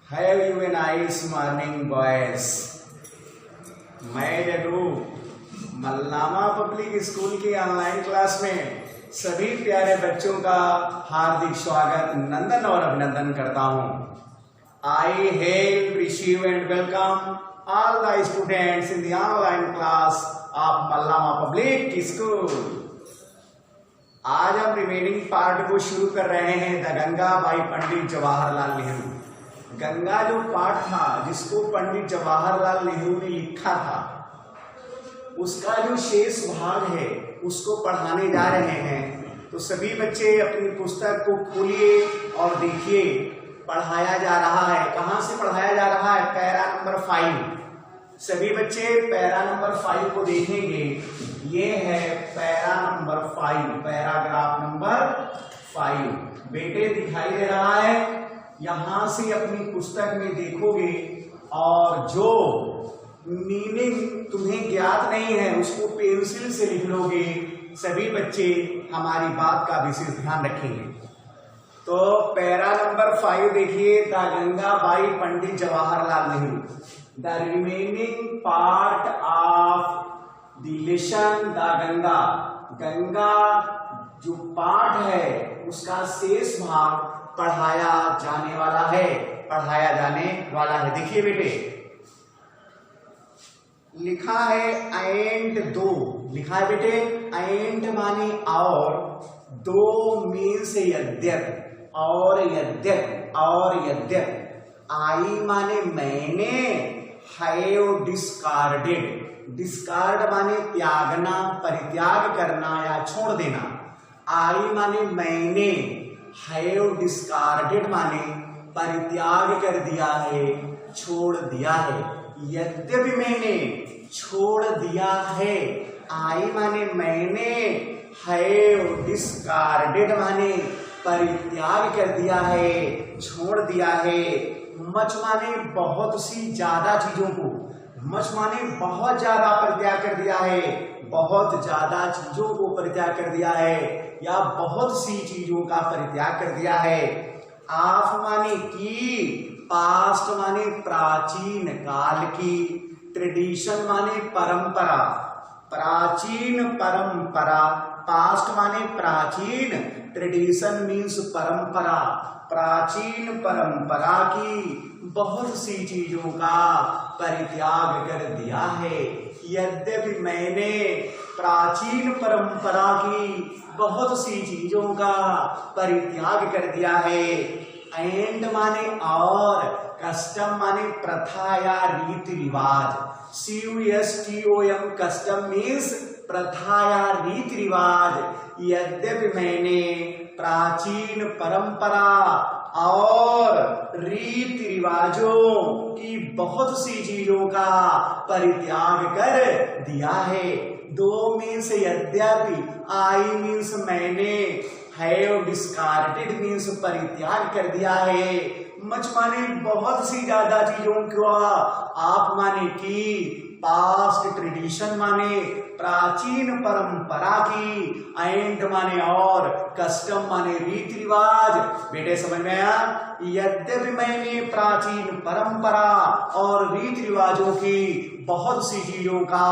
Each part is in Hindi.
Have you a nice morning, boys? मैं डरू मल्लामा पब्लिक स्कूल की ऑनलाइन क्लास में सभी प्यारे बच्चों का हार्दिक स्वागत, नंदन और अभिनंदन करता हूं। I hail, receive and welcome all the students in the online class of मल्लामा पब्लिक स्कूल। आज हम रिमेनिंग पार्ट को शुरू कर रहे हैं द गंगा बाई पंडित जवाहरलाल नेहरू। गंगा जो पाठ था जिसको पंडित जवाहरलाल नेहरू ने लिखा था, उसका जो शेष भाग है उसको पढ़ाने जा रहे हैं। तो सभी बच्चे अपनी पुस्तक को खोलिए और देखिए, पढ़ाया जा रहा है। कहाँ से पढ़ाया जा रहा है? Para number 5। सभी बच्चे पैरा नंबर 5 को देखेंगे। ये है पैरा नंबर 5, पैराग्राफ नंबर 5। बेटे दिखाई दे रहा है? यहां से अपनी पुस्तक में देखोगे और जो मीनिंग तुम्हें ज्ञात नहीं है उसको पेंसिल से लिख लोगे। सभी बच्चे हमारी बात का विशेष ध्यान रखेंगे। तो पैरा नंबर 5 देखिए, the Ganga by Pandit Jawaharlal Nehru. The remaining part of the lesson the Ganga. Ganga जो पाठ है उसका शेष भाग पढ़ाया जाने वाला है। देखिए बेटे, लिखा है एंड दो। लिखा है बेटे एंड माने और, दो मीन्स यद्यप, और यद्यप। आई माने मैंने, हैव डिस्कार्डेड। डिस्कार्ड माने त्यागना, परित्याग करना या छोड़ देना। आई माने मैंने, हैव डिस्कार्डेड माने परित्याग कर दिया है, छोड़ दिया है। यद्यपि मैंने छोड़ दिया है। आई माने मैंने, हैव डिस्कार्डेड माने परित्याग कर दिया है, छोड़ दिया है। मच माने बहुत सी ज्यादा चीजों को, मच माने बहुत ज्यादा परित्याग कर दिया है, बहुत ज्यादा चीजों को परित्याग कर दिया है या बहुत सी चीजों का परित्याग कर दिया है। ऑफ माने की, पास्ट माने प्राचीन काल की, ट्रेडिशन माने परंपरा, प्राचीन परंपरा। पास्ट माने प्राचीन, ट्रेडिशन मीन्स परंपरा, प्राचीन परंपरा की बहुत सी चीजों का परित्याग कर दिया है। यद्यपि मैंने प्राचीन परंपरा की बहुत सी चीजों का परित्याग कर दिया है। एंड माने और, कस्टम माने प्रथा या रीति रिवाज। CUSTOM कस्टम मीन्स प्रथा या रीति रिवाज। यद्यपि मैंने प्राचीन परंपरा और रीति रिवाजों की बहुत सी चीजों का परित्याग कर दिया है। दो मीन्स यद्यपि, आई मीन्स मैंने, हैव डिस्कार्डेड मीन्स परित्याग कर दिया है। मच माने बहुत सी ज्यादा चीजों का, आप माने की, पास्ट ट्रेडिशन माने प्राचीन परंपरा की, एंड माने और, कस्टम माने रीति रिवाज। बेटे समझ में आया? यद्यपि मैंने प्राचीन परंपरा और रीति रिवाजों की बहुत सी चीजों का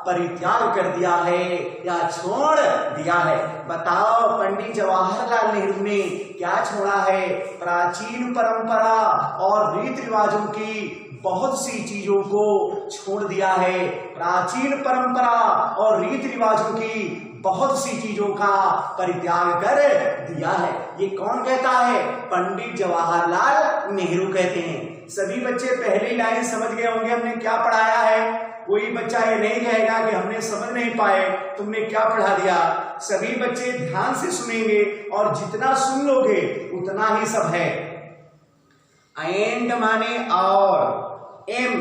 परित्याग कर दिया है या छोड़ दिया है। बताओ पंडित जवाहरलाल नेहरू ने क्या छोड़ा है? प्राचीन परंपरा और रीति रिवाजों की बहुत सी चीजों को छोड़ दिया है। प्राचीन परंपरा और रीति रिवाजों की बहुत सी चीजों का परित्याग कर दिया है। ये कौन कहता है? पंडित जवाहरलाल नेहरू कहते हैं। सभी बच्चे पहली लाइन समझ गए होंगे हमने क्या पढ़ाया है। कोई बच्चा ये नहीं कहेगा कि हमने समझ नहीं पाए, तुमने क्या पढ़ा दिया। सभी बच्चे ध्यान से सुनेंगे और जितना सुन लोगे उतना ही सब है। एंड माने और, एम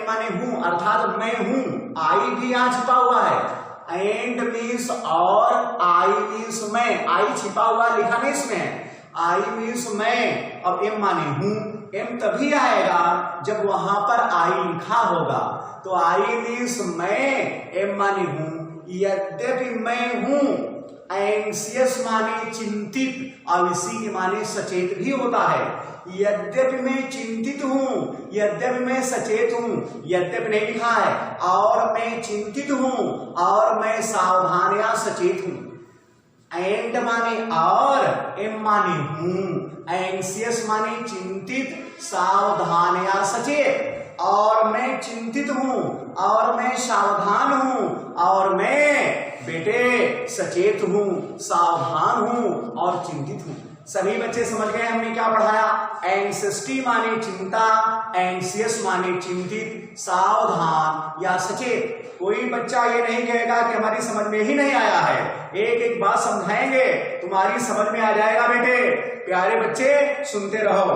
माने हूं, अर्थात मैं हूं। आई भी यहां छिपा हुआ है। एंड मीन्स और, आई मीन्स मैं। आई छिपा हुआ लिखा नहीं इसमें। आई मीन्स मैं और एम माने हूं। एम तभी आएगा जब वहां पर आई लिखा होगा। तो आई मीन्स मैं, एम माने हूं। यद्यपि मैं हूं एंशियस माने चिंतित, और इसी के माने सचेत भी होता है। यद्यपि मैं चिंतित हूं, यद्यपि मैं सचेत हूं, यद्यपि नहीं लिखा है, और मैं चिंतित हूं, और मैं सावधान या सचेत हूं। एंड माने और, एम माने हूं। एंशियस माने चिंतित, सावधान या सचेत, और मैं चिंतित हूं, और मैं सावधान हूं, और मैं बेटे सचेत हूं, सावधान हूं और चिंतित हूं। सभी बच्चे समझ गए हमने क्या पढ़ाया? एंग्जाइटी माने चिंता, एंशियस माने चिंतित, सावधान या सचेत। कोई बच्चा ये नहीं कहेगा कि हमारी समझ में ही नहीं आया है, एक एक बात समझाएंगे, तुम्हारी समझ में आ जाएगा बेटे। प्यारे बच्चे सुनते रहो।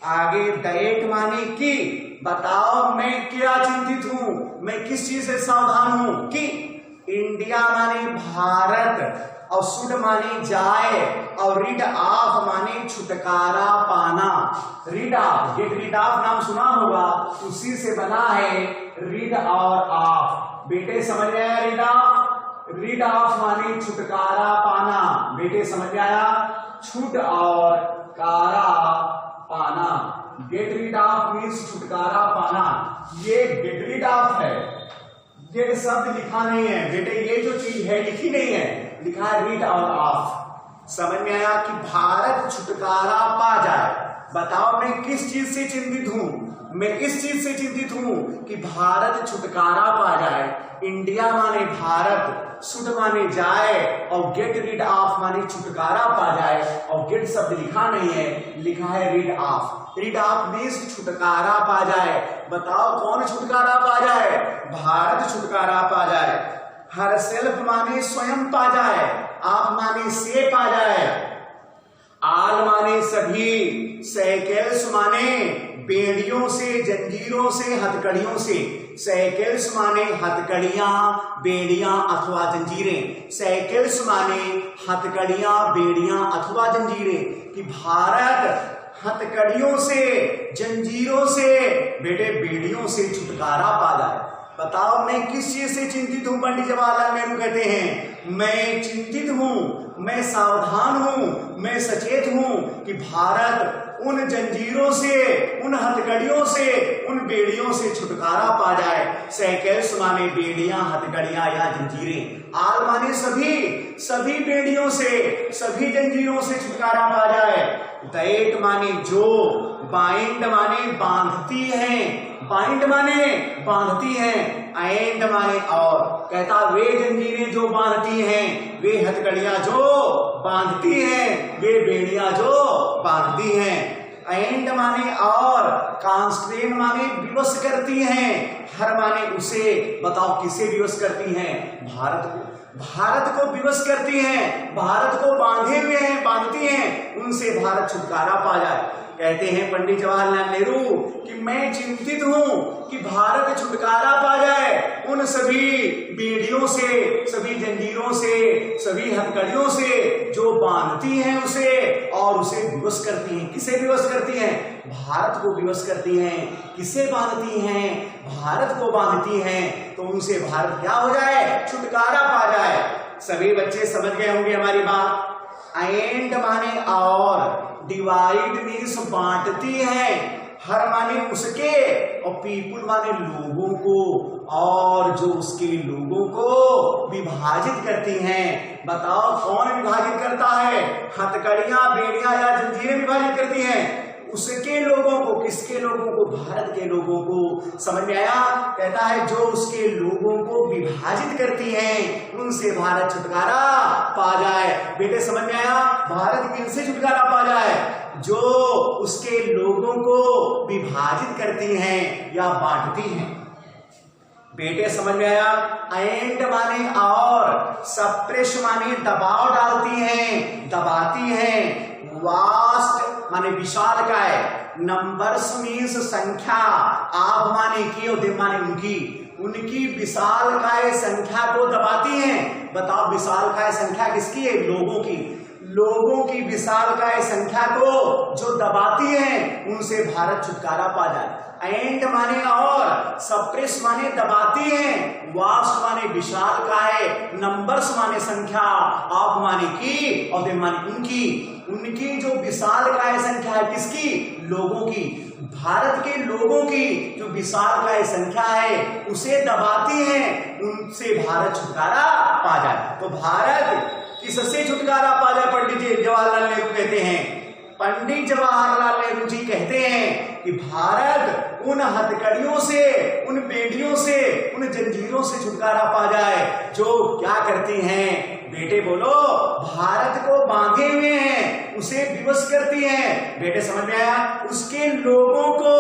आगे दैट माने कि, बताओ मैं क्या चिंतित हूं, मैं किस चीज से सावधान हूं? कि इंडिया माने भारत, और शुड माने जाए, और रीड ऑफ माने छुटकारा पाना। Read of, get rid of नाम सुना होगा, उसी से बना है रीड और ऑफ। बेटे समझ में आया? रीड ऑफ, रीड ऑफ माने छुटकारा पाना। बेटे समझ में आया? छुट और कारा पाना। गेट रीड ऑफ मीन्स छुटकारा पाना। ये गेट रीड ऑफ है, ये शब्द लिखा नहीं है बेटे, ये जो चीज है लिखी नहीं है, लिखा है रीड और ऑफ। समझ में आया कि भारत छुटकारा पा जाए। बताओ मैं किस चीज से चिंतित हूं? मैं इस चीज से चिंतित हूं कि भारत छुटकारा पा जाए। इंडिया माने भारत, शुड माने जाए, और गेट रीड ऑफ माने छुटकारा पा जाए, और गेट शब्द लिखा नहीं है, लिखा है read of. Read of means छुटकारा पा जाए। बताओ कौन छुटकारा पा जाए? भारत छुटकारा पा जाए। हर सेल्फ माने स्वयं पा जाए, आप माने से पा जाए, आल माने सभी, साइकिल्स माने बेड़ियों से, जंजीरों से, हथकड़ियों से। साइकिल्स माने हथकड़ियां, बेड़ियां अथवा जंजीरें। साइकिल्स माने हथकड़ियां, बेड़ियां अथवा जंजीरें। कि भारत हथकड़ियों से, जंजीरों से, बेटे बेड़ियों से छुटकारा पा जाए। बताओ मैं किस चीज से चिंतित हूं? पंडित जवाहरलाल नेहरू कहते हैं मैं चिंतित हूं, मैं सावधान हूं, मैं सचेत हूं कि भारत उन जंजीरों से, उन हथकड़ियों से, उन बेड़ियों से छुटकारा पा जाए। साइकिल्स माने बेड़ियां, हथकड़ियां या जंजीरें। आल माने सभी, सभी बेड़ियों से, सभी जंजीरों से छुटकारा पा जाए। दैट माने जो, बाइंड माने बांधती है, बाइंड माने बांधती हैं, एंड माने और। कहता वे जंजीरें जो बांधती हैं, वे हथकड़ियां जो बांधती हैं, वे बेड़ियां जो बांधती हैं। एंड माने और, कॉन्स्ट्रेन माने विवश करती हैं, हर माने उसे। बताओ किसे विवश करती हैं? भारत को। भारत को विवश करती हैं, भारत को बांधे हुए हैं, बांधती हैं, उनसे भारत छुटकारा पा जाए। कहते हैं पंडित जवाहरलाल नेहरू कि मैं चिंतित हूं कि भारत छुटकारा पा जाए उन सभी बेड़ियों से, सभी जंजीरों से, सभी हथकड़ियों से जो बांधती हैं उसे, और उसे विवश करती हैं। किसे विवश करती हैं? भारत को विवश करती हैं। किसे बांधती हैं? भारत को बांधती हैं। तो उनसे भारत क्या हो जाए? छुटकारा पा जाए। सभी बच्चे समझ गए होंगे हमारी बात। एंड माने और, डिवाइड मीन्स बांटती है, हर माने उसके, और पीपुल माने लोगों को, और जो उसके लोगों को विभाजित करती हैं। बताओ कौन विभाजित करता है? हथकड़ियां, बेड़ियां या जंजीरें विभाजित करती हैं उसके लोगों को। किसके लोगों को? भारत के लोगों को। समझ में आया? कहता है जो उसके लोगों को विभाजित करती हैं उनसे भारत छुटकारा पा जाए। बेटे समझ में आया? भारत किनसे छुटकारा पा जाए? जो उसके लोगों को विभाजित करती हैं या बांटती हैं। बेटे समझ में आया? एंड माने और, सप्रेस माने दबाव डालती हैं, दबाती हैं। वास्ट माने विशालकाय, नंबर्स मीन्स संख्या, आप माने की और देव माने उनकी, उनकी विशालकाय संख्या को दबाती हैं। बताओ विशालकाय संख्या किसकी है? लोगों की। लोगों की विशालकाय संख्या को जो दबाती है उनसे भारत छुटकारा पा जाए। एंड माने और, सप्रेस माने दबाती है, वास्ट माने विशालकाय, नंबर्स माने संख्या, ऑफ माने की, और दे माने उनकी। उनकी जो विशालकाय संख्या है, किसकी? लोगों की। भारत के लोगों की जो विशालकाय संख्या है उसे दबाती है, उनसे भारत छुटकारा पा जाए। तो भारत किससे छुटकारा पा जाए? पंडित जी जवाहरलाल नेहरू कहते हैं, पंडित जवाहरलाल नेहरू जी कहते हैं कि भारत उन हथकड़ियों से, उन बेड़ियों से, उन जंजीरों से छुटकारा पा जाए जो क्या करती हैं? बेटे बोलो, भारत को बांधे हुए हैं, उसे विवश करती हैं। बेटे समझ में आया? उसके लोगों को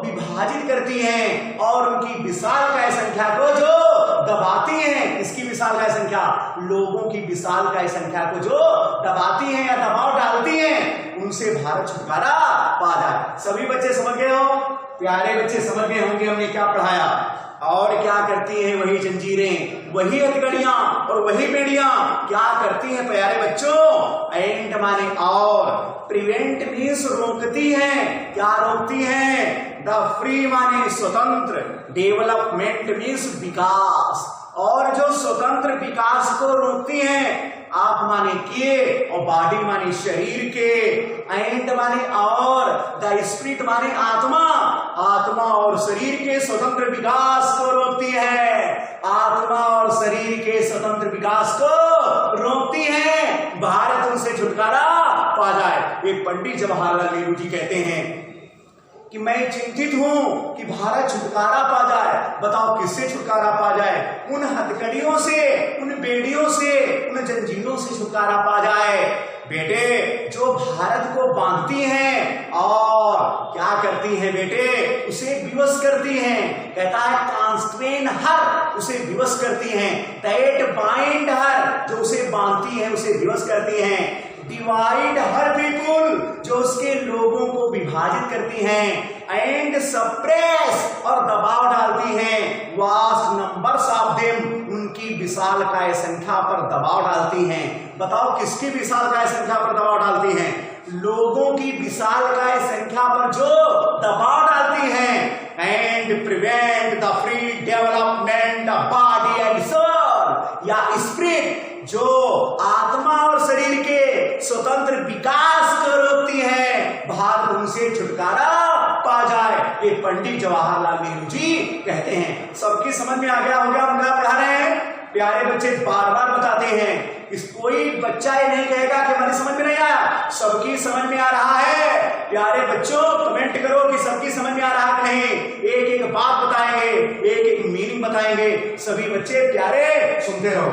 विभाजित करती हैं और उनकी विशालकाय संख्या को जो दबाती हैं। इसकी विशालकाय संख्या, लोगों की विशालकाय संख्या को जो दबाती हैं या दबाव डालती हैं, उनसे भारत छुटकारा पा जाए। सभी बच्चे समझ गए हो? प्यारे बच्चे समझ गए होंगे हमने क्या पढ़ाया। और क्या करती हैं वही जंजीरें, वही हथकड़ियां और वही बेड़ियां क्या करती हैं प्यारे बच्चों? एंड माने और, प्रिवेंट मीन्स रोकती हैं। क्या रोकती हैं? द फ्री माने स्वतंत्र, डेवलपमेंट मीन्स विकास, और जो स्वतंत्र विकास को रोकती हैं। आप माने किए और बॉडी माने शरीर के, एंड माने और, द स्पिरिट माने आत्मा, आत्मा और शरीर के स्वतंत्र विकास को रोकती है। आत्मा और शरीर के स्वतंत्र विकास को रोकती है, भारत उनसे छुटकारा पा जाए। एक पंडित जवाहरलाल नेहरू जी कहते हैं कि मैं चिंतित हूं कि भारत छुटकारा पा जाए। बताओ किससे छुटकारा पा जाए? उन हथकड़ियों से, उन बेड़ियों से, उन जंजीरों से छुटकारा पा जाए। बेटे जो भारत को बांधती हैं और क्या करती हैं बेटे? उसे विवश करती हैं। कहता है कॉन्स्ट्रेन हर, उसे विवश करती हैं। दैट बाइंड हर, जो उसे बांधती है उसे विवश करती हैं। डिवाइड हर पीपुल, जो उसके लोगों को विभाजित करती हैं। एंड सप्रेस, और दबाव डालती हैं। वास्ट नंबर्स ऑफ देम, उनकी विशालकाय संख्या पर दबाव डालती हैं। बताओ किसकी विशालकाय संख्या पर दबाव डालती हैं? लोगों की विशालकाय संख्या पर जो दबाव डालती हैं। And prevent the free development of body and soul, या स्पिरिट, जो आत्मा और शरीर के स्वतंत्र विकास को रोकती है, भारत उनसे छुटकारा पा जाए। ये पंडित जवाहरलाल नेहरू जी कहते हैं। सबकी समझ में आ गया होगा हम क्या पढ़ा रहे हैं? प्यारे बच्चे बार बार बताते हैं, कोई बच्चा ये नहीं कहेगा कि हमारी समझ में नहीं आया। सबकी समझ में आ रहा है। प्यारे बच्चों कमेंट करो कि सबकी समझ में आ रहा है कि नहीं। एक एक बात बताएंगे, एक एक मीनिंग बताएंगे। सभी बच्चे प्यारे सुनते रहो।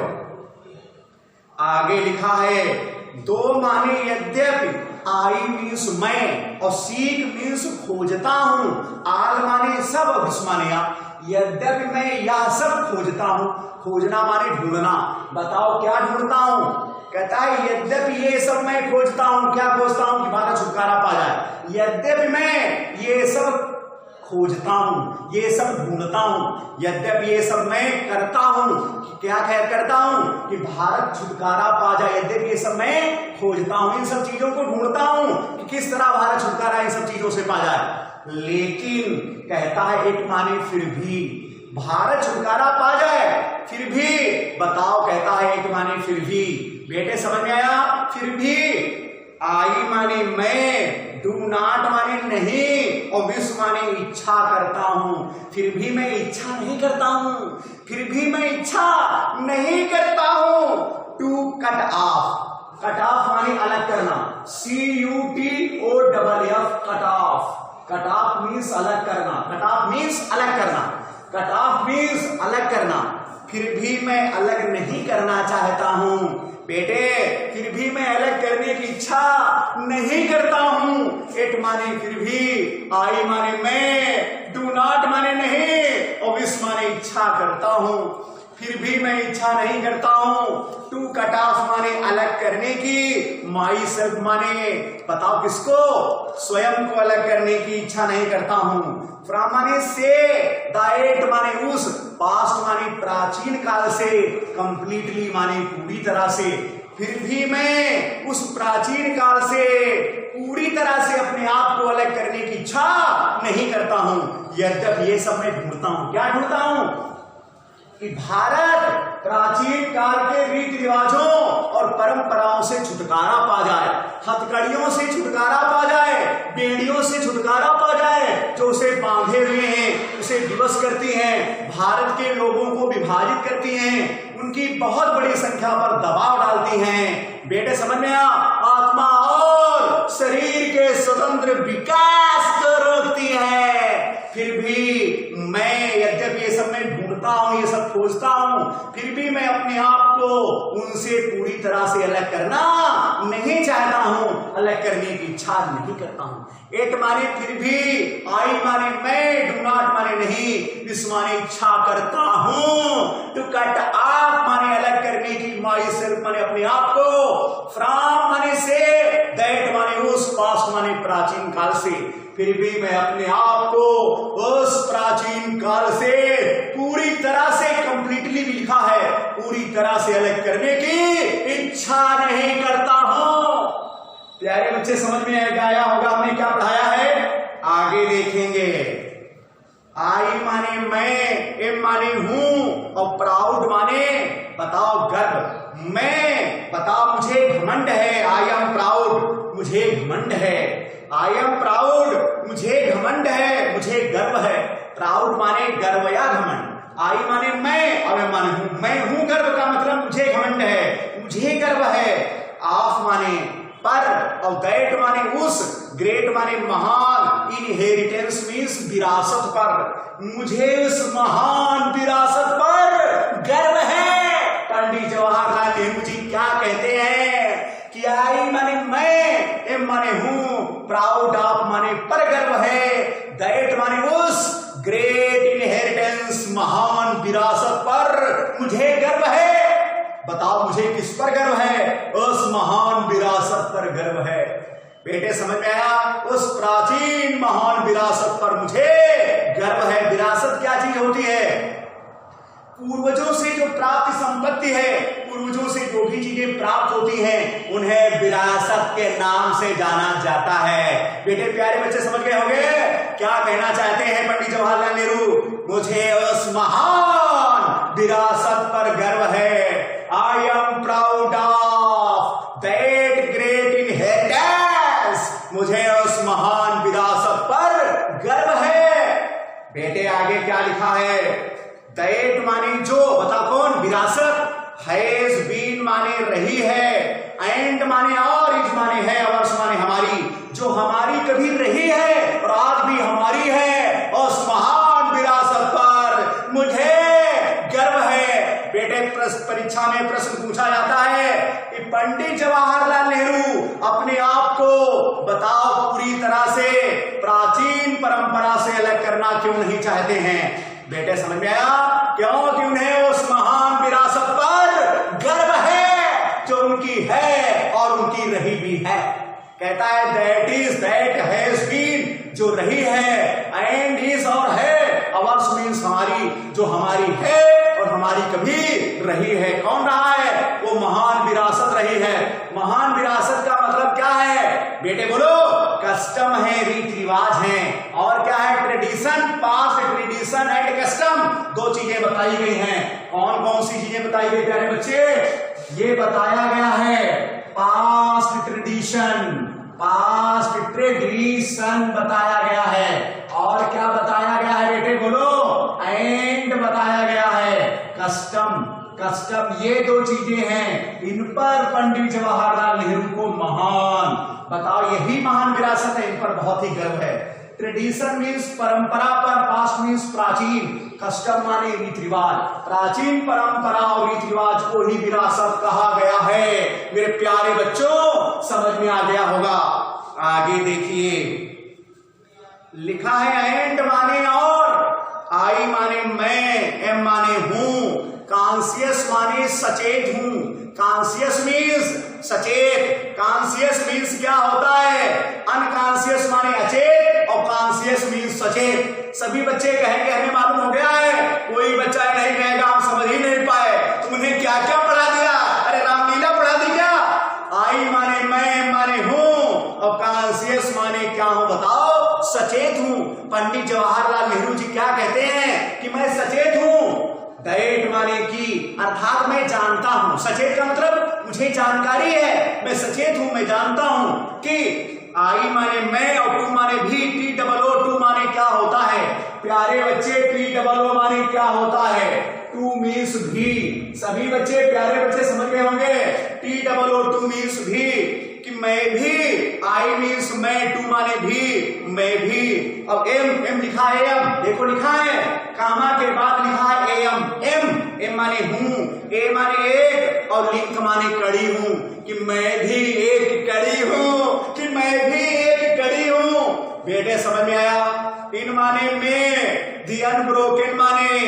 आगे लिखा है, दो माने यद्यपि, आई मीन्स मैं, और सीख मीन्स खोजता हूं, आल माने सब, विस माने या। यद्यपि मैं यह सब खोजता हूं, खोजना माने ढूंढना। बताओ क्या ढूंढता हूं? कहता है यद्यपि ये सब मैं खोजता हूं। क्या खोजता हूं? कि भारत छुटकारा पा जाए। यद्यपि मैं ये सब खोजता हूं, ये सब ढूंढता हूं, यद्यपि ये सब मैं करता हूं। क्या करता हूं? कि भारत छुटकारा पा जाए। यद्यपि ये सब मैं खोजता हूं, इन सब चीजों को ढूंढता हूं कि किस तरह भारत छुटकारा इन सब चीजों से पा जाए। लेकिन कहता है एक माने फिर भी, भारत छुटकारा पा जाए फिर भी। बताओ कहता है एक माने फिर भी। बेटे समझ में आया? फिर भी, आई माने मैं, डू नॉट माने नहीं, और विश माने इच्छा करता हूं। फिर भी मैं इच्छा नहीं करता हूं, फिर भी मैं इच्छा नहीं करता हूं। To cut off, cut off माने अलग करना, CUTOFF, cut off. Cut off means अलग करना, कट ऑफ मीन्स अलग करना, कट ऑफ मीन्स अलग करना। फिर भी मैं अलग नहीं करना चाहता हूं। बेटे फिर भी मैं अलग करने की इच्छा नहीं करता हूं। इट माने फिर भी, आई माने मैं, डू नॉट माने नहीं, और विश माने इच्छा करता हूं। फिर भी मैं इच्छा नहीं करता हूं। टू कट ऑफ माने अलग करने की, माई सेल्फ माने बताओ किसको? स्वयं को अलग करने की इच्छा नहीं करता हूं। फ्रॉम माने से, दैट माने उस, पास्ट माने प्राचीन काल से, कंप्लीटली माने पूरी तरह से। फिर भी मैं उस प्राचीन काल से पूरी तरह से अपने आप को अलग करने की इच्छा नहीं करता हूं। यद्यपि ये सब मैं ढूंढता हूं, क्या ढूंढता हूं कि भारत प्राचीन काल के रीति रिवाजों और परंपराओं से छुटकारा पा जाए, हथकड़ियों से छुटकारा पा जाए, बेड़ियों से छुटकारा पा जाए जो उसे बांधे हुए हैं, उसे विवश करती हैं, भारत के लोगों को विभाजित करती हैं, उनकी बहुत बड़ी संख्या पर दबाव डालती हैं। बेटे समझ में आत्मा और शरीर के स्वतंत्र विकास को रोकती है। फिर भी मैं यद्यपि ये सब मैं ढूंढता हूं, ये सब खोजता हूं, फिर भी मैं अपने आप को उनसे पूरी तरह से अलग करना नहीं चाहता हूं, अलग करने की इच्छा नहीं करता हूं। एट माने फिर भी, आई माने मैं, डू नॉट माने नहीं, दिस माने इच्छा करता हूं, टू कट ऑफ माने अलग करने की, माई सेल्फ माने अपने आप को, फ्रॉम माने से, दैट माने उस, पास्ट माने प्राचीन काल से। फिर भी मैं अपने आप को उस प्राचीन काल से पूरी तरह से, कंप्लीटली भी लिखा है, पूरी तरह से अलग करने की इच्छा नहीं करता हूं। प्यारे बच्चे समझ में आया होगा हमने क्या पढ़ाया है, आगे देखेंगे। आई माने मैं, एम माने हूं और प्राउड माने बताओ गर्व, मैं बताओ मुझे घमंड है, आई एम प्राउड मुझे घमंड है, आई एम प्राउड मुझे घमंड है, मुझे गर्व है। प्राउड माने गर्व या घमंड, आई माने मैं और मैं माने हूं, मैं हूं गर्व का मतलब मुझे घमंड है, मुझे गर्व है। ऑफ माने पर और दैट माने उस, ग्रेट माने महान, इनहेरिटेंस मीन्स विरासत पर, मुझे उस महान विरासत पर गर्व है। पंडित जवाहरलाल नेहरू जी क्या कहते हैं कि आई माने मैं, एम माने हूं, प्राउड ऑफ माने पर गर्व है, दैट माने उस, ग्रेट इनहेरिटेंस महान विरासत पर मुझे गर्व है। बताओ मुझे किस पर गर्व है, उस महान विरासत पर गर्व है। बेटे समझ में आया, उस प्राचीन महान विरासत पर मुझे गर्व है। विरासत क्या चीज होती है, पूर्वजों से जो प्राप्त संपत्ति है, पूर्वजों से जो भी चीजें प्राप्त होती हैं उन्हें विरासत के नाम से जाना जाता है। बेटे प्यारे बच्चे समझ गए होंगे क्या कहना चाहते हैं पंडित जवाहरलाल नेहरू, मुझे उस महान विरासत पर गर्व है। I am proud of that great inheritance, मुझे उस महान विरासत पर गर्व है। बेटे आगे क्या लिखा है, दैट माने जो, बता कौन, विरासत, हैज बीन माने रही है, एंड माने और, इज माने है, अवर्स माने हमारी, जो हमारी कभी रही है और आज भी हमारी है, उस महान विरासत पर मुझे गर्व है। बेटे परीक्षा में प्रश्न पूछा जाता है कि पंडित जवाहरलाल नेहरू अपने आप को बताओ पूरी तरह से प्राचीन परंपरा से अलग करना क्यों नहीं चाहते हैं। बेटे समझ में आया, क्योंकि उन्हें उस महान विरासत पर गर्व है जो उनकी है और उनकी रही भी है। कहता है that is, that has been, जो रही है, एंड इज और है, अवर्स मीन्स हमारी, जो हमारी है और हमारी कभी रही है। कौन रहा है, वो महान विरासत रही है। महान विरासत का मतलब क्या है बेटे बोलो, कस्टम है, रीति रिवाज है, और क्या है, tradition, past tradition and custom, दो चीजें बताई गई हैं। कौन कौन सी चीजें बताई गई प्यारे बच्चे, ये बताया गया है पास्ट ट्रेडिशन, पास्ट ट्रेडिशन बताया गया है, और क्या बताया गया है बेटे बोलो, एंड बताया गया है कस्टम। कस्टम ये दो चीजें हैं, इन पर पंडित जवाहरलाल नेहरू को महान, बताओ यही महान विरासत है, इन पर बहुत ही गर्व है। ट्रेडिशन मीन्स परंपरा पर, पास्ट मीन्स प्राचीन, कस्टम माने रीति रिवाज, प्राचीन परंपरा और रीति रिवाज को ही विरासत कहा गया है। मेरे प्यारे बच्चों समझ में आ गया होगा। आगे देखिए लिखा है एंड माने और, आई माने मैं, एम माने हूं, कॉन्शियस माने सचेत हूं, कॉन्शियस मीन्स सचेत, कॉन्शियस मीन्स क्या होता है, अनकॉन्शियस माने अचेत और कॉन्शियस मीन्स सचेत। सभी बच्चे कहेंगे हमें मालूम हो गया है, कोई बच्चा नहीं कहेगा हम समझ ही नहीं पाए, तुमने क्या क्या पढ़ा दिया, अरे रामलीला पढ़ा दी क्या, कॉन्शियस माने क्या हूं बताओ, सचेत हूं। पंडित जवाहरलाल नेहरू जी क्या कहते हैं कि मैं सचेत हूं। दैट माने कि, अर्थात मैं जानता हूं। सचेत का मतलब मुझे जानकारी है, मैं सचेत हूं, मैं जानता हूं कि आई माने मैं और टू माने भी, टी डबल ओ टू माने क्या होता है प्यारे बच्चे, टी डबल ओ माने क्या होता है, टू मीन्स भी। सभी बच्चे, प्यारे बच्चे समझ गए होंगे, T double O too means भी, कि मैं भी, आई मीन्स मैं, टू माने भी, मैं भी। अब एम, एम लिखा है एम, देखो लिखा है, कामा के बाद लिखा है एम, एम, एम माने हूं, ए माने एक, और लिंक माने कड़ी हूं, कि मैं भी एक कड़ी हूं, कि मैं भी एक कड़ी हूं। बेटे समझ में आया? इन माने में, दी अनब्रोकन माने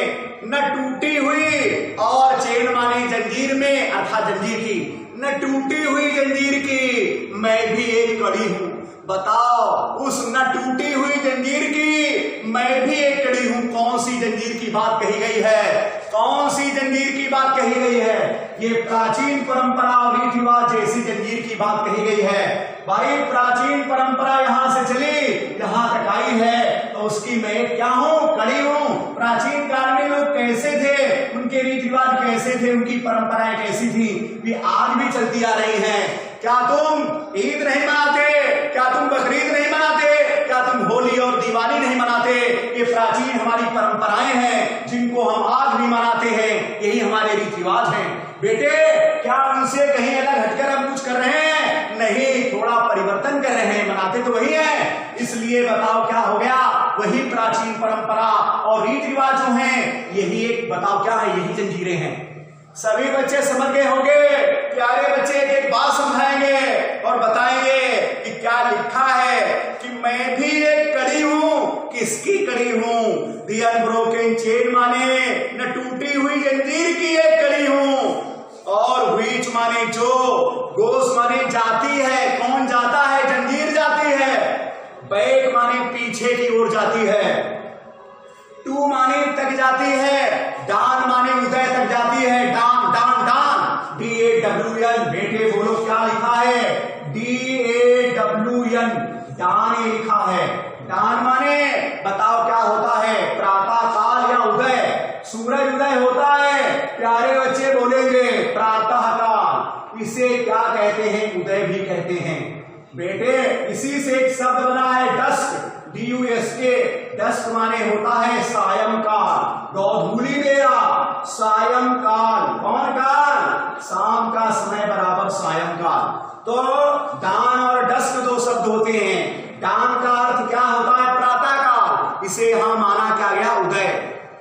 न टूटी हुई, और चेन माने जंजीर में, अर्थात जंजीर की, न टूटी हुई जंजीर की मैं भी एक कड़ी हूं। बताओ, उस न टूटी हुई जंजीर की मैं भी एक कड़ी हूं। कौन सी जंजीर की बात कही गई है? कौन सी जंजीर की बात कही गई है? ये प्राचीन परंपरा और रीति रिवाज जैसी जंजीर की बात कही गई है। भाई प्राचीन परंपरा यहां से चली, यहां तक आई है, तो उसकी मैं क्या हूं? कड़ी हूं। प्राचीन काल में लोग कैसे थे, उनके रीति रिवाज कैसे थे, उनकी परंपराएं कैसी थी, वे आज भी चलती आ रही हैं। क्या तुम ईद नहीं मनाते? क्या तुम बकरीद नहीं मनाते? क्या तुम होली और दिवाली नहीं मनाते? ये प्राचीन हमारी परंपराएं हैं, जिनको हम आज भी मनाते हैं, यही हमारे रीति रिवाज हैं। बेटे, क्या उनसे कहीं अलग हटकर हम कुछ कर रहे हैं? नहीं, थोड़ा परिवर्तन कर रहे हैं, मनाते तो वही है। इसलिए बताओ क्या हो गया? वही प्राचीन परंपरा और रीति रिवाज जो हैं, यही एक, बताओ क्या है, यही जंजीरें हैं। सभी बच्चे समझ गए होंगे। प्यारे बच्चे एक एक बात समझाएंगे और बताएंगे कि क्या लिखा है, कि मैं भी एक कड़ी हूं। किसकी कड़ी हूं? दी अनब्रोकन चेन माने न टूटी हुई जंजीर की एक कड़ी हूं, और व्हिच माने जो, गोस माने जाती है, कौन जाता है? जंजीर जाती है। बैक माने पीछे की ओर जाती है, टू माने तक जाती है, डान माने उदय तक जाती है, डान डान डान, DAWN। बेटे बोलो क्या लिखा है? DAWN, डान लिखा है। डान माने बताओ क्या होता है? प्रातः काल या उदय, सूरज उदय होता है। प्यारे बच्चे बोलेंगे प्रातः काल, इसे क्या कहते हैं? उदय भी कहते हैं। बेटे इसी से एक शब्द बना है डस्क, DUSK। डस्क माने होता है सायंकाल, गौधूली बेरा, सायंकाल। कौन काल? शाम का समय बराबर सायंकाल। तो डान और डस्क दो शब्द होते हैं। डान का अर्थ क्या होता है? प्रातः काल। इसे यहां माना क्या गया? उदय।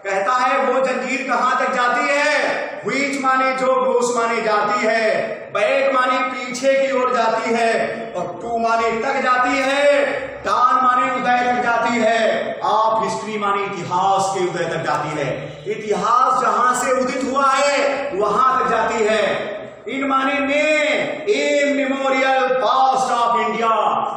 कहता है वो जंजीर कहां तक जाती है? व्हिच माने जो, गोस माने जाती है, बैक माने पीछे की ओर जाती है, और टू माने तक जाती है, डान माने उदय तक जाती है, आप हिस्ट्री माने इतिहास के उदय तक जाती है। इतिहास जहां से उदित हुआ है वहां तक जाती है। इन माने में immemorial past of India.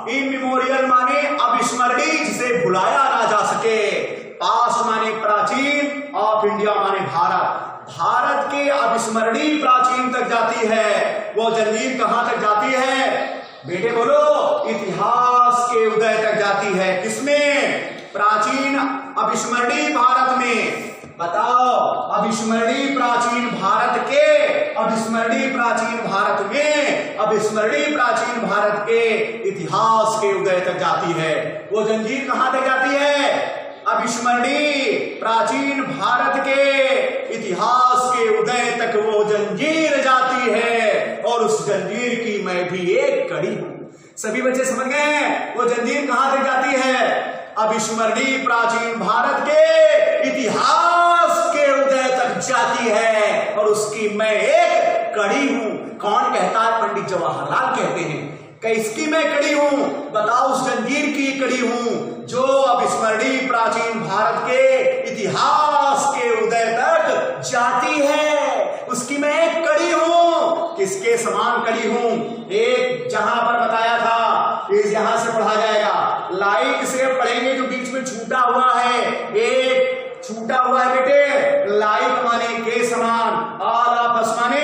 Immemorial माने अविस्मरणीय, जिसे भुलाया ना जा सके। पास्ट माने प्राचीन, ऑफ इंडिया माने भारत। भारत के अविस्मरणीय प्राचीन तक जाती है। वो जंजीर कहां तक जाती है? बेटे बोलो, इतिहास के उदय तक जाती है। किसमें? प्राचीन अविस्मरणीय भारत में। बताओ, अविस्मरणीय प्राचीन भारत के, अविस्मरणीय प्राचीन भारत में, अविस्मरणीय प्राचीन भारत के इतिहास के उदय तक जाती है। वो जंजीर कहां तक जाती है? अविस्मरणीय प्राचीन भारत के इतिहास के उदय तक वो जंजीर जाती है, और उस जंजीर की मैं भी एक कड़ी हूं। सभी बच्चे समझ गए? वो जंजीर कहां तक जाती है? अविस्मरणीय प्राचीन भारत के इतिहास के उदय तक जाती है, और उसकी मैं एक कड़ी हूं। कौन कहता है? पंडित जवाहरलाल कहते हैं। किसकी मैं कड़ी हूं? बताओ, उस जंजीर की कड़ी हूं जो अविस्मरणीय प्राचीन भारत के इतिहास के उदय तक जाती है। उसकी मैं एक कड़ी हूं। किसके समान कड़ी हूं? एक जहां पर बताया था, इस यहां से पढ़ा जाएगा, लाइक से पढ़ेंगे जो बीच में छूटा हुआ है, एक छूटा हुआ है बेटे, लाइक माने के समान, ऑल ऑफ अस माने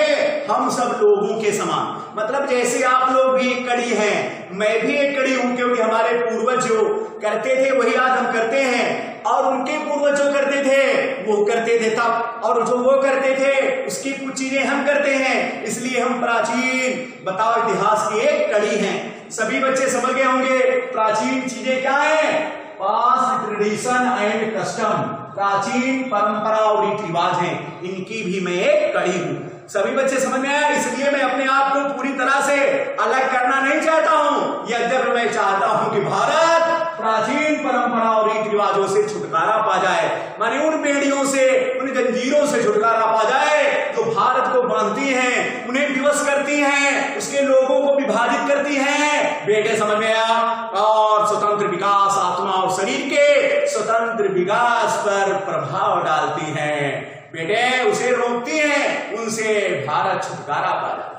हम सब लोगों के समान। मतलब जैसे आप लोग भी एक कड़ी हैं, मैं भी एक कड़ी हूं, क्योंकि हमारे पूर्वज जो करते थे वही आज हम करते हैं, और उनके पूर्वज जो करते थे वो करते थे तब, और जो वो करते थे उसकी कुछ चीजें हम करते हैं, इसलिए हम प्राचीन बताओ इतिहास की एक कड़ी हैं। सभी बच्चे समझ गए होंगे प्राचीन चीजें क्या है? पास्ट ट्रेडिशन एंड कस्टम, प्राचीन परंपरा और रीति रिवाज हैं, इनकी भी मैं एक कड़ी हूं। सभी बच्चे समझ में आया? इसलिए मैं अपने आप को पूरी तरह से अलग करना नहीं चाहता हूं, यद्यपि मैं चाहता हूं कि भारत प्राचीन परंपरा और रीति रिवाजों से छुटकारा पा जाए, माने उन बेड़ियों से, उन जंजीरों से छुटकारा पा जाए जो भारत को बांधती हैं, उन्हें विवश करती हैं, उसके लोगों को विभाजित करती हैं। बेटे समझ में आया? और स्वतंत्र विकास, आत्मा और शरीर के स्वतंत्र विकास पर प्रभाव डालती हैं। बेटे उसे रोकती हैं, उनसे भारत छुटकारा पा जाए।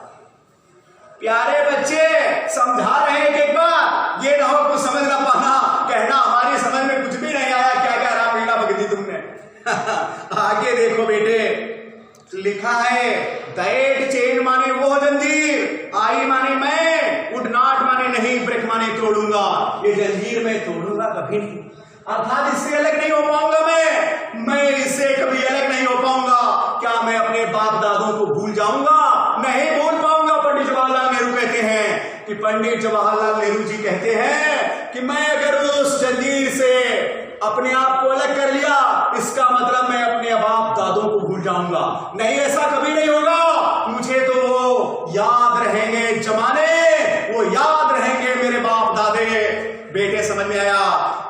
प्यारे बच्चे समझा रहे हैं एक बार, ये ना हो कुछ समझ ना पाना, कहना हमारी समझ में कुछ भी नहीं आया, क्या क्या रामलीला भगती तुमने। आगे देखो बेटे, लिखा है दैट चेन माने वो जंजीर, आई माने मैं, वुड नॉट माने नहीं, ब्रेक माने तोड़ूंगा, ये जंजीर मैं तोड़ूंगा कभी नहीं, अर्थात इससे अलग नहीं हो पाऊंगा मैं इससे कभी अलग नहीं हो पाऊंगा। क्या मैं अपने बाप दादों को भूल जाऊंगा? नहीं भूल पाऊंगा। पंडित जवाहरलाल नेहरू कहते हैं कि पंडित जवाहरलाल नेहरू जी कहते हैं कि मैं अगर उस जंजीर से अपने आप को अलग कर लिया, इसका मतलब मैं अपने बाप दादों को भूल जाऊंगा। नहीं, ऐसा कभी नहीं होगा। मुझे तो वो याद रहेंगे जमाने, वो याद रहेंगे मेरे बाप दादे। बेटे समझ में आया?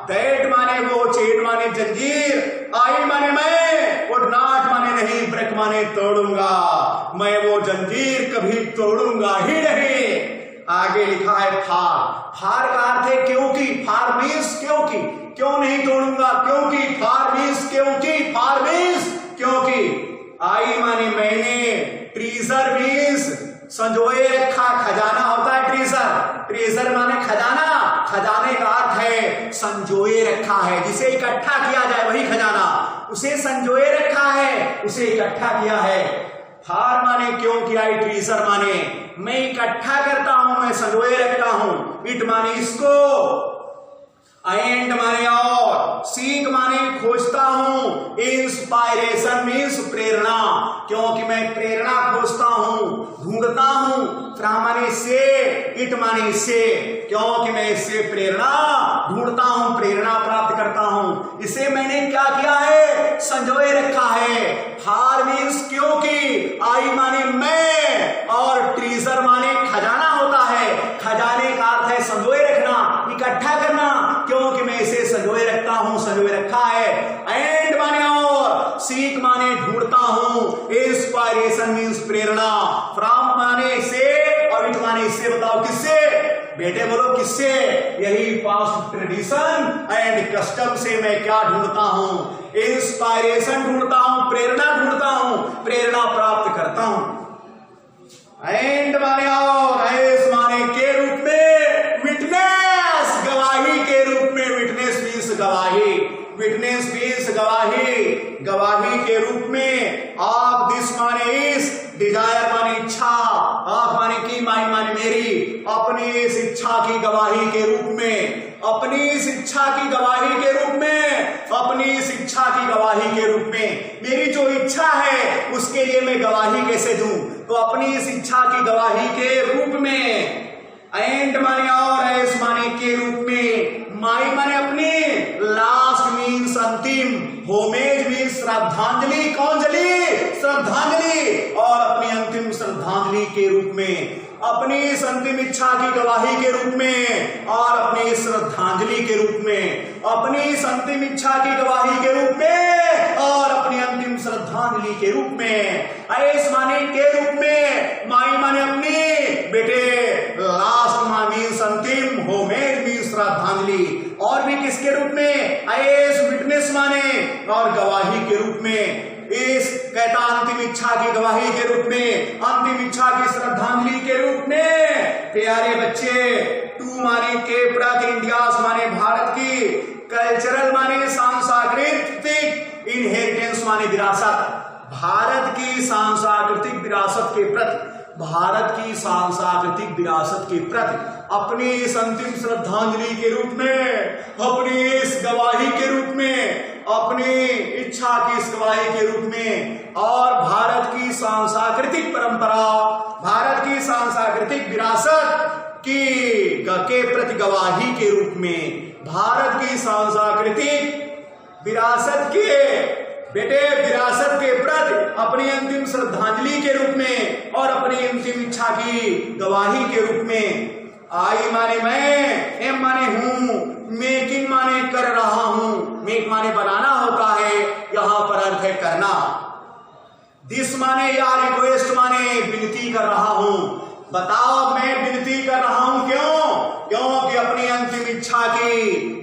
दैट माने वो, चेन माने जंजीर, आई माने मैं, वुड नॉट माने नहीं, ब्रेक माने तोड़ूंगा, मैं वो जंजीर कभी तोड़ूंगा ही नहीं। आगे लिखा है फार, फार का अर्थ है क्योंकि, फार मीन्स क्योंकि, क्यों नहीं तोड़ूंगा, क्योंकि, फार मीन्स क्योंकि, फार मीन्स क्योंकि, आई माने मैंने, ट्रीजर मीन्स संजोए रखा, खजाना होता है ट्रेजर, ट्रेजर माने खजाना, खजाने का अर्थ है संजोए रखा है, जिसे इकट्ठा किया जाए वही खजाना, उसे संजोए रखा है, उसे इकट्ठा किया है। फार माने क्योंकि, आई ट्रेजर माने मैं इकट्ठा करता हूं, मैं संजोए रखता हूं, इट माने इसको, एंड माने और, सीख माने खोजता हूं, इंस्पायरेशन मीन्स प्रेरणा, क्योंकि मैं प्रेरणा खोजता हूं, ढूंढता हूं, फ्रॉम माने से, इट माने इससे, क्योंकि मैं इससे प्रेरणा ढूंढता हूं, प्रेरणा प्राप्त करता हूं, इसे मैंने क्या किया है? संजोए रखा है। फार मीन्स क्योंकि, आई माने मैं, और ट्रेजर माने खजाना होता है, खजाने का अर्थ है संजोए रखना, इकट्ठा करना, क्योंकि मैं इसे संजोए रखता हूं, संजोए रखा है। एंड माने और, सीख माने ढूंढता हूं, इंस्पायरेशन मीन्स प्रेरणा, फ्रॉम माने से, और इट माने इससे। बताओ किससे? बेटे बोलो किससे? यही पास्ट ट्रेडिशन एंड कस्टम से मैं क्या ढूंढता हूं? इंस्पायरेशन ढूंढता हूं, प्रेरणा ढूंढता हूं, प्रेरणा प्राप्त करता हूं। एंड माने और, एस माने के रूप में, विटनेस गवाही के रूप में, विटनेस मीन्स गवाही, विटनेस मीन्स गवाही, गवाही के रूप में। ऑफ दिस माने इस, डिजायर माने इच्छा, ऑफ माने की, माई माने मेरी, अपनी इस इच्छा की गवाही के रूप में, अपनी इस इच्छा की गवाही के रूप में, अपनी इस इच्छा की गवाही के रूप में, मेरी जो इच्छा है उसके लिए मैं गवाही कैसे दूं? तो अपनी इस इच्छा की गवाही के रूप में। एंड माने और, एस माने के रूप में, माई माने अपनी, लास्ट मीन्स अंतिम, होमेज मीन्स श्रद्धांजलि, कौनजलि? श्रद्धांजलि, और अपनी अंतिम श्रद्धांजलि के रूप में, अपनी इस अंतिम इच्छा की गवाही के रूप में, और अपनी इस श्रद्धांजलि के रूप में, अपनी इस अंतिम इच्छा की गवाही के रूप में, और अपनी अंतिम श्रद्धांजलि के रूप में। एस माने के रूप में, माई माने अपनी, बेटे लास्ट मीन्स अंतिम, होमेज मीन्स श्रद्धांजलि, और भी किसके रूप में? एस विटनेस माने, और गवाही के रूप में। इस कहता अंतिम इच्छा की गवाही के रूप में, अंतिम इच्छा की श्रद्धांजलि के रूप में। प्यारे बच्चे, टू माने के प्रति, इंडियास माने भारत की, कल्चरल माने सांस्कृतिक, इनहेरिटेंस माने विरासत, भारत की सांस्कृतिक विरासत के प्रति, भारत की सांस्कृतिक विरासत के प्रति अपनी इस अंतिम श्रद्धांजलि के रूप में, अपनी इस गवाही के रूप में, अपनी इच्छा की इस गवाही के रूप में और भारत की सांस्कृतिक परंपरा, भारत की सांस्कृतिक विरासत के प्रति गवाही के रूप में, भारत की सांस्कृतिक विरासत के प्रति अपनी अंतिम श्रद्धांजलि के रूप में और अपनी अंतिम इच्छा की गवाही के रूप में, आई माने मैं, एम माने हूं, मेकिंग माने कर रहा हूं, मेक माने बनाना होता है, यहां पर अर्थ है करना, दिस माने या रिक्वेस्ट माने विनती कर रहा हूं। बताओ मैं विनती कर रहा हूं क्यों? क्योंकि अपनी अंतिम इच्छा की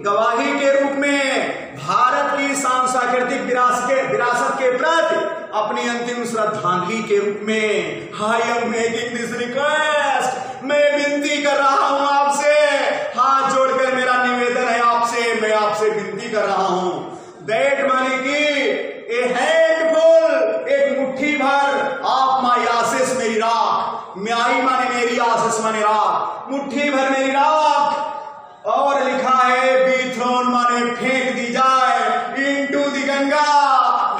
गवाही के रूप में भारत की सांस्कृतिक विरासत के प्रति अपनी अंतिम श्रद्धांजलि के रूप में I am making this request, मैं विनती कर रहा हूं आपसे, हाथ जोड़कर मेरा निवेदन है आपसे, मैं आपसे विनती कर रहा हूं। दैट माने कि ए हैंडफुल, एक मुट्ठी भर, ऑफ माय आशीष, मेरी राख, म्याई माने मेरी, आशीष माने राख, मुट्ठी भर मेरी राख। और लिखा है बी थ्रोन माने फेंक दी जाए, इनटू दी गंगा,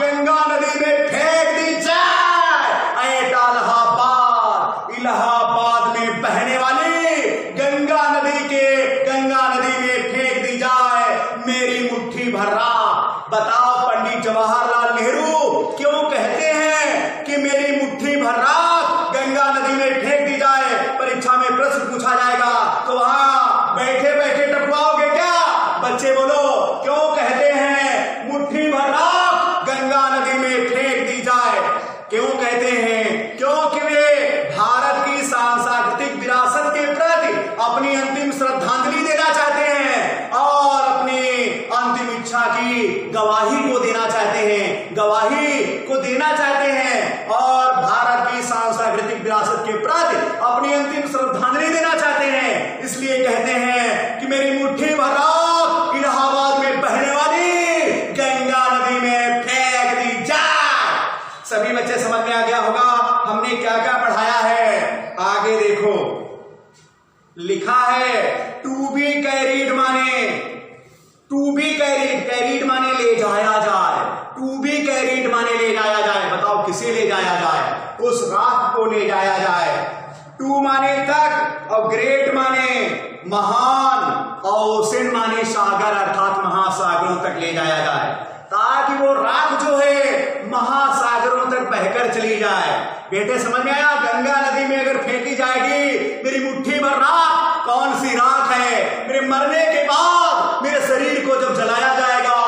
गंगा नदी में फेंक दी जाए। एट इलाहाबाद, इलाहाबाद में बहने वाली गंगा नदी में फेंक दी जाए मेरी मुट्ठी भर राख। बताओ पंडित जवाहरलाल नेहरू क्यों कहते हैं कि मेरी मुट्ठी भर राख गंगा नदी में फेंक दी जाए? परीक्षा में प्रश्न पूछा जाएगा तो वहां बैठे बैठे टपवाओगे क्या? बच्चे बोलो क्यों कहते हैं मुट्ठी भर राख गंगा नदी में फेंक दी जाए? क्यों कहते हैं? क्योंकि वे भारत की सांस्कृतिक विरासत के प्रति अपनी अंतिम श्रद्धांजलि देना चाहते हैं और अपनी अंतिम इच्छा की गवाही को देना चाहते हैं और भारत की सांस्कृतिक विरासत के प्रति अपनी अंतिम श्रद्धांजलि देना चाहते हैं। इसलिए कहते हैं कि मेरी मुट्ठी भर राख इलाहाबाद में बहने वाली गंगा नदी में फेंक दी जाए। सभी बच्चे समझ में आ गया होगा हमने क्या क्या पढ़ाया है। आगे देखो लिखा है टू बी कैरीड माने, टू बी कैरीड माने ले जाया जाए, टू बी कैरीड माने ले जाया जाए। बताओ किसे ले जाया जाए? उस राख को ले जाया जाए। टू माने तक और ग्रेट माने महान और ओशन माने सागर अर्थात महासागरों तक ले जाया जाए ताकि वो राख जो है महासागरों तक बहकर चली जाए। बेटे समझ में आया? गंगा नदी में अगर फेंकी जाएगी मेरी मुट्ठी भर राख, कौन सी राख है? मेरे मरने के बाद मेरे शरीर को जब जलाया जाएगा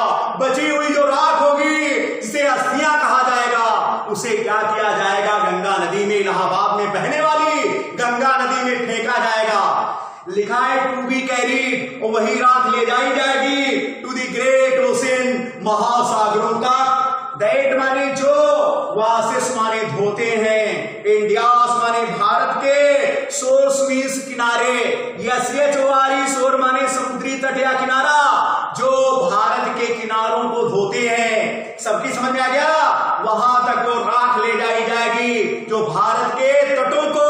बची हुई जो राख होगी जिसे अस्थियां कहा जाएगा उसे क्या किया जाएगा? गंगा नदी में, इलाहाबाद में बहने वाली गंगा नदी में फेंका जाएगा। लिखा है टू बी कैरीड, और वही राख ले जाई जाएगी टू दी ग्रेट ओशन, महासागरों तक। दैट माने जो, वासिस माने धोते हैं, इंडियास माने भारत के, सोर्स मीन्स किनारे, यस शोर माने समुद्री तट या किनारा, जो भारत के किनारों को धोते हैं। सबकी समझ में आ गया? वहां तक वो राख ले जाई जाएगी जो भारत के तटों को,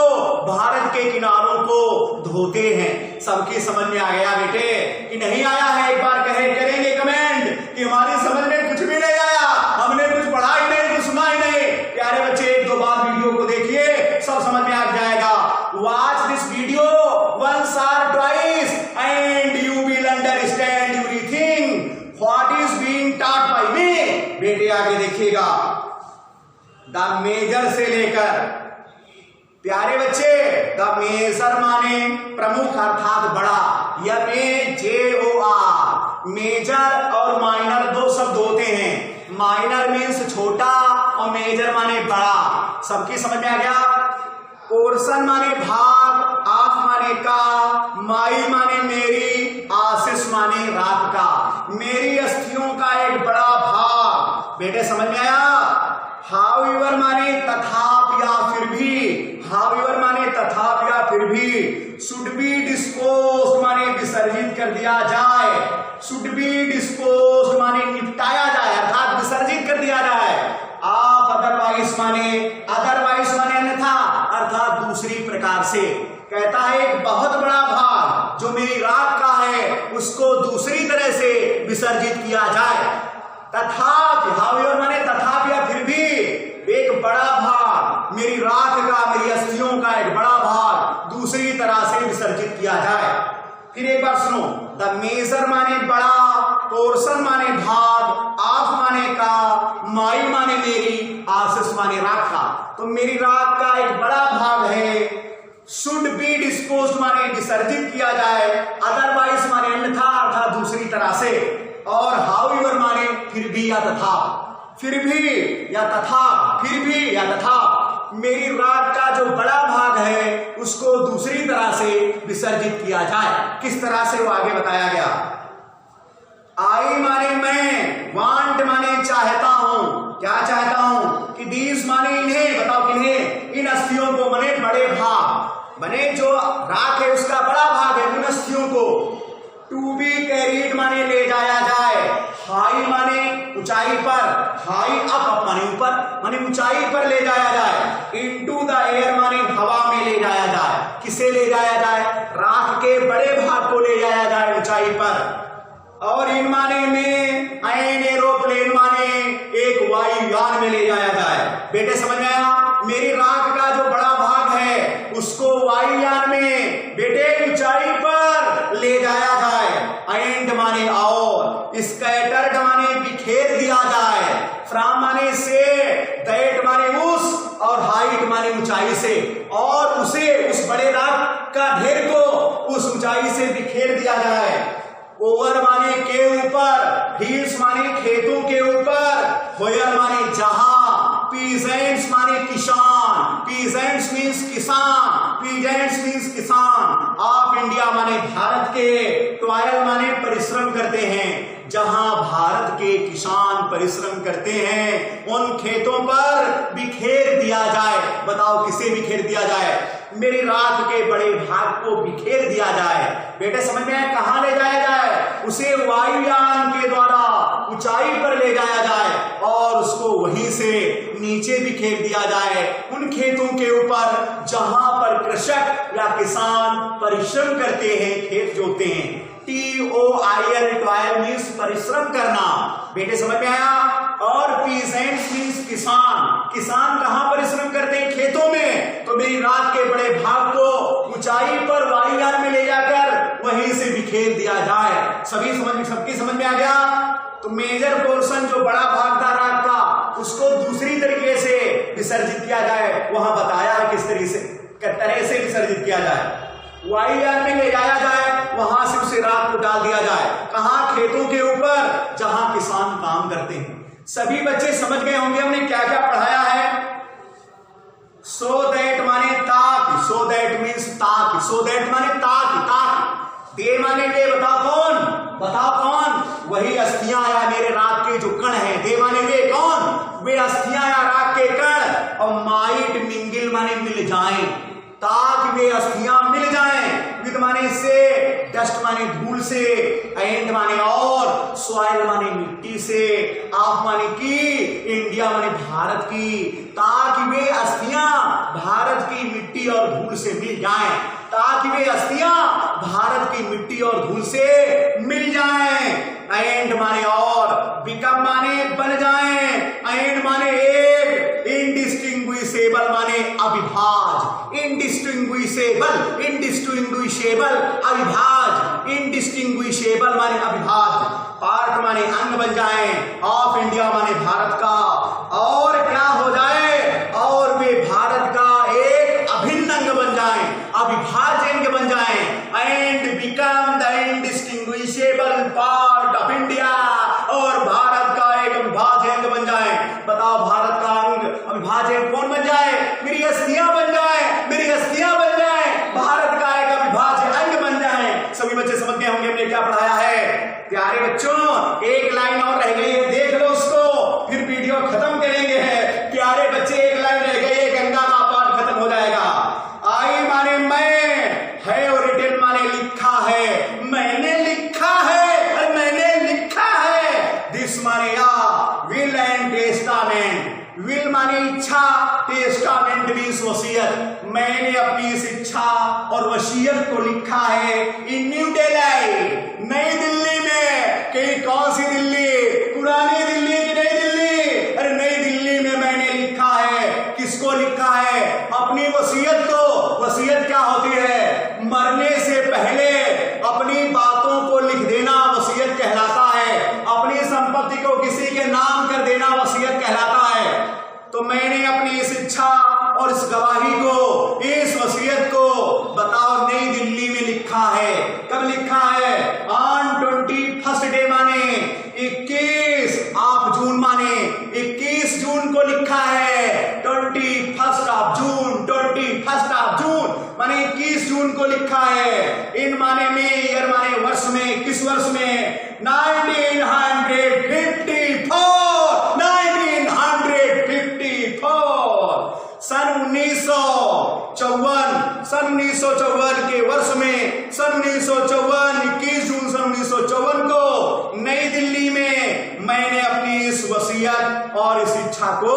भारत के किनारों को धोते हैं। सबकी समझ में आ गया बेटे कि नहीं आया है? एक बार करेंगे कमेंट कि हमारी समझ में कुछ भी नहीं आया, हमने कुछ पढ़ा ही नहीं, कुछ सुना ही नहीं। प्यारे बच्चे एक दो बार वीडियो को देखिए, सब समझ में आ जाएगा। Watch this video once or twice and you will understand everything what is being taught by me। बेटे आगे देखिएगा द मेजर से लेकर, प्यारे बच्चे द मेजर माने प्रमुख अर्थात बड़ा, MAJOR, मेजर और माइनर दो शब्द होते हैं। माइनर मीन्स छोटा और मेजर माने बड़ा। सबकी समझ में आ गया? पोर्शन माने भाग, आफ माने का, माई माने मेरी, आशीष माने रात का, मेरी अस्थियों का एक बड़ा भाग। बेटे समझ में आया? हाउएवर माने तथाप या फिर भी, हाउएवर माने तथाप या फिर भी। शुड बी डिस्पोज्ड माने विसर्जित कर दिया जाए, शुड बी डिस्पोज्ड माने निपटाया जाए अर्थात विसर्जित कर दिया जाए। आप अदरवाइज माने अन्यथा अर्थात प्रकार से कहता है एक बहुत बड़ा भाग जो मेरी राख का है उसको दूसरी तरह से विसर्जित किया जाए। तथापि, हाउएवर माने तथापि या फिर भी, एक बड़ा भाग मेरी राख का, मेरी अस्थियों का एक बड़ा भाग दूसरी तरह से विसर्जित किया जाए। फिर एक बार सुनो, द मेजर माने बड़ा, पोर्शन माने भाग, ऑफ माने का, माई माने मेरी, आसिस माने राखा। तो मेरी राख का एक बड़ा भाग है, शुड बी डिस्पोज्ड माने विसर्जित किया जाए, अदरवाइज माने अन्यथा अर्थात दूसरी तरह से, और हाउएवर माने फिर भी या तथा, फिर भी या तथा, फिर भी या तथा मेरी राख का जो बड़ा भाग है उसको दूसरी तरह से विसर्जित किया जाए। किस तरह से वो आगे बताया गया। आई माने मैं, वांट माने चाहता हूं, क्या चाहता हूं कि दीज माने इन्हें, बताओ किन्हें, इन अस्थियों को, माने बड़े भाग, माने जो राख है उसका बड़ा भाग है उन अस्थियों को, टू बी कैरीड माने ले जाया जाए, हाई माने ऊंचाई पर, हाई अप माने ऊपर, माने ऊंचाई पर ले जाया जाए, इनटू द एयर माने हवा में ले जाया जाए। किसे ले जाया जाए, राख के बड़े भाग को ले जाया जाए ऊंचाई पर। और इन माने में एन एरोप्लेन माने एक वायुयान में ले जाया जाए। बेटे समझ में आया, मेरी राख का जो बड़ा भाग है उसको वायुयान में बेटे ऊंचाई पर ले जाया जाए, एंड माने और, स्कैटर्ड माने बिखेर दिया जाए, फ्रॉम माने से, दैट माने उस, और हाइट माने ऊंचाई से, और उसे, उस बड़े राख का ढेर को उस ऊंचाई से बिखेर दिया जाए। ओवर माने के ऊपर, हिल्स माने खेतों के ऊपर, होयर माने जहां, पीजेंट्स माने किसान, पीजेंट्स मीन्स किसान, पीजेंट्स मीन्स किसान, ऑफ इंडिया माने भारत के, टॉयल माने परिश्रम करते हैं, जहां भारत के किसान परिश्रम करते हैं उन खेतों पर बिखेर दिया जाए। बताओ किसे बिखेर दिया जाए, मेरी राख के बड़े भाग को बिखेर दिया जाए। बेटे समझ में आया, कहां ले जाया जाए, उसे वायुयान के द्वारा ऊंचाई पर ले जाया जाए और उसको वहीं से नीचे बिखेर दिया जाए उन खेतों के ऊपर जहां पर कृषक या किसान परिश्रम करते हैं, खेत जोतते हैं। TOIL, टॉयल मीन्स परिश्रम करना। बेटे समझ में आया। और पीजेंट्स मीन्स किसान, किसान कहां परिश्रम करते हैं, खेतों में। तो मेरी राख के बड़े भाग को ऊंचाई पर वायुयान में ले जाकर वहीं से बिखेर दिया जाए। सबकी समझ में आ गया। तो मेजर पोर्शन जो बड़ा भाग था राख का उसको दूसरी तरीके से विसर्जित किया जाए, वहां बताया है किस तरह से विसर्जित किया जाए। वायुयान में ले जाया जाए, वहां से उसे राख को डाल दिया जाए, कहां, खेतों के ऊपर जहां किसान काम करते हैं। सभी बच्चे समझ गए होंगे हमने क्या क्या पढ़ाया है। सो दैट माने ताक, सो दैट मीन्स ताक, सो दैट माने ताक, ताक। दे माने वे, बताओ कौन, वही अस्थियां या मेरे राख के जो कण हैं। दे माने वे कौन, वे अस्थियां या राख के कण। और माइट मिंगिल माने मिल जाएं, ताकि वे अस्थियां मिल जाएं। विद माने से, डस्ट माने धूल से, एंड माने और, सॉइल माने मिट्टी से, ऑफ माने की, इंडिया माने भारत की। ताकि वे अस्थियां भारत की मिट्टी और धूल से मिल जाएं, ताकि वे अस्थियां भारत की मिट्टी और धूल से मिल जाएं। एंड माने और, बिकम माने बन जाएं, एंड माने एक, इंडिस्टिंग्विशेबल माने अविभाज्य, इंडिस्टिंग्विशेबल, इंडिस्टिंग्विशेबल अविभाज्य, इंडिस्टिंग्विशेबल माने अविभाज्य। पार्ट माने अंग बन जाएं, ऑफ इंडिया माने भारत का, और क्या हो जाए, और वे भारत का एक अभिन्न अंग बन जाएं, अविभाज्य अंग बन जाएं। And become the indistinguishable part of India, और भारत का एक अविभाज्य अंग बन जाए। बताओ भारत का अंग अविभाज्य कौन बन जाए, मेरी अस्थियां बन जाए, मेरी अस्थियां बन जाए, भारत का एक अविभाज्य अंग बन जाए। सभी बच्चे समझ गए होंगे हमने क्या पढ़ाया है। प्यारे बच्चों, एक लाइन और रह गई है, देख लो उसको, फिर वीडियो खत्म करेंगे। प्यारे बच्चे, एक लाइन रह गई है, गंगा का पाठ खत्म हो जाएगा। आई माने मैं, है और रिटन माने लिखा है, मैंने लिखा है, मैंने लिखा है। दिस माने या, विल एंड टेस्टामेंट, विल माने इच्छा, टेस्टामेंट मीन्स वसीयत, मैंने अपनी इस इच्छा और वसीयत को लिखा है इन न्यू दिल्ली, नई दिल्ली में। कि कौन सी दिल्ली? पुरानी दिल्ली की नई दिल्ली? अरे नई दिल्ली में मैंने लिखा है। किसको लिखा है? अपनी वसीयत को। वसीयत क्या होती है? मरने से पहले अपनी बातों को लिख देना वसीयत कहलाता है। अपनी संपत्ति को किसी के नाम कर देना वसीयत कहलाता है। तो मैंने अपनी इस इच्छा और इस गवाही को, इस वसीयत को बताओ नई दिल्ली में लिखा है। कब लिखा है? ऑन 21 डे माने 21 ऑफ जून, माने 21 जून को लिखा है। 21 ऑफ जून, 21 ऑफ जून माने 21 जून को लिखा है। इन माने में, ईयर माने वर्ष में। किस वर्ष में? 1954 सन 1954 के वर्ष में, सन 1954 21 जून सन 1954 को नई दिल्ली में मैंने अपनी इस वसीयत और इस इच्छा को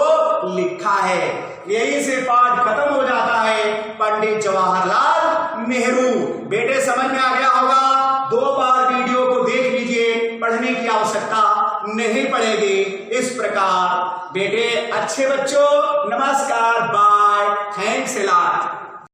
लिखा है। यहीं से पाठ खत्म हो जाता है। पंडित जवाहरलाल नेहरू। बेटे समझ में आ गया होगा। 2 बार वीडियो को देख लीजिए, पढ़ने की आवश्यकता नहीं पड़ेगी। इस प्रकार बेटे अच्छे बच्चों नमस्कार।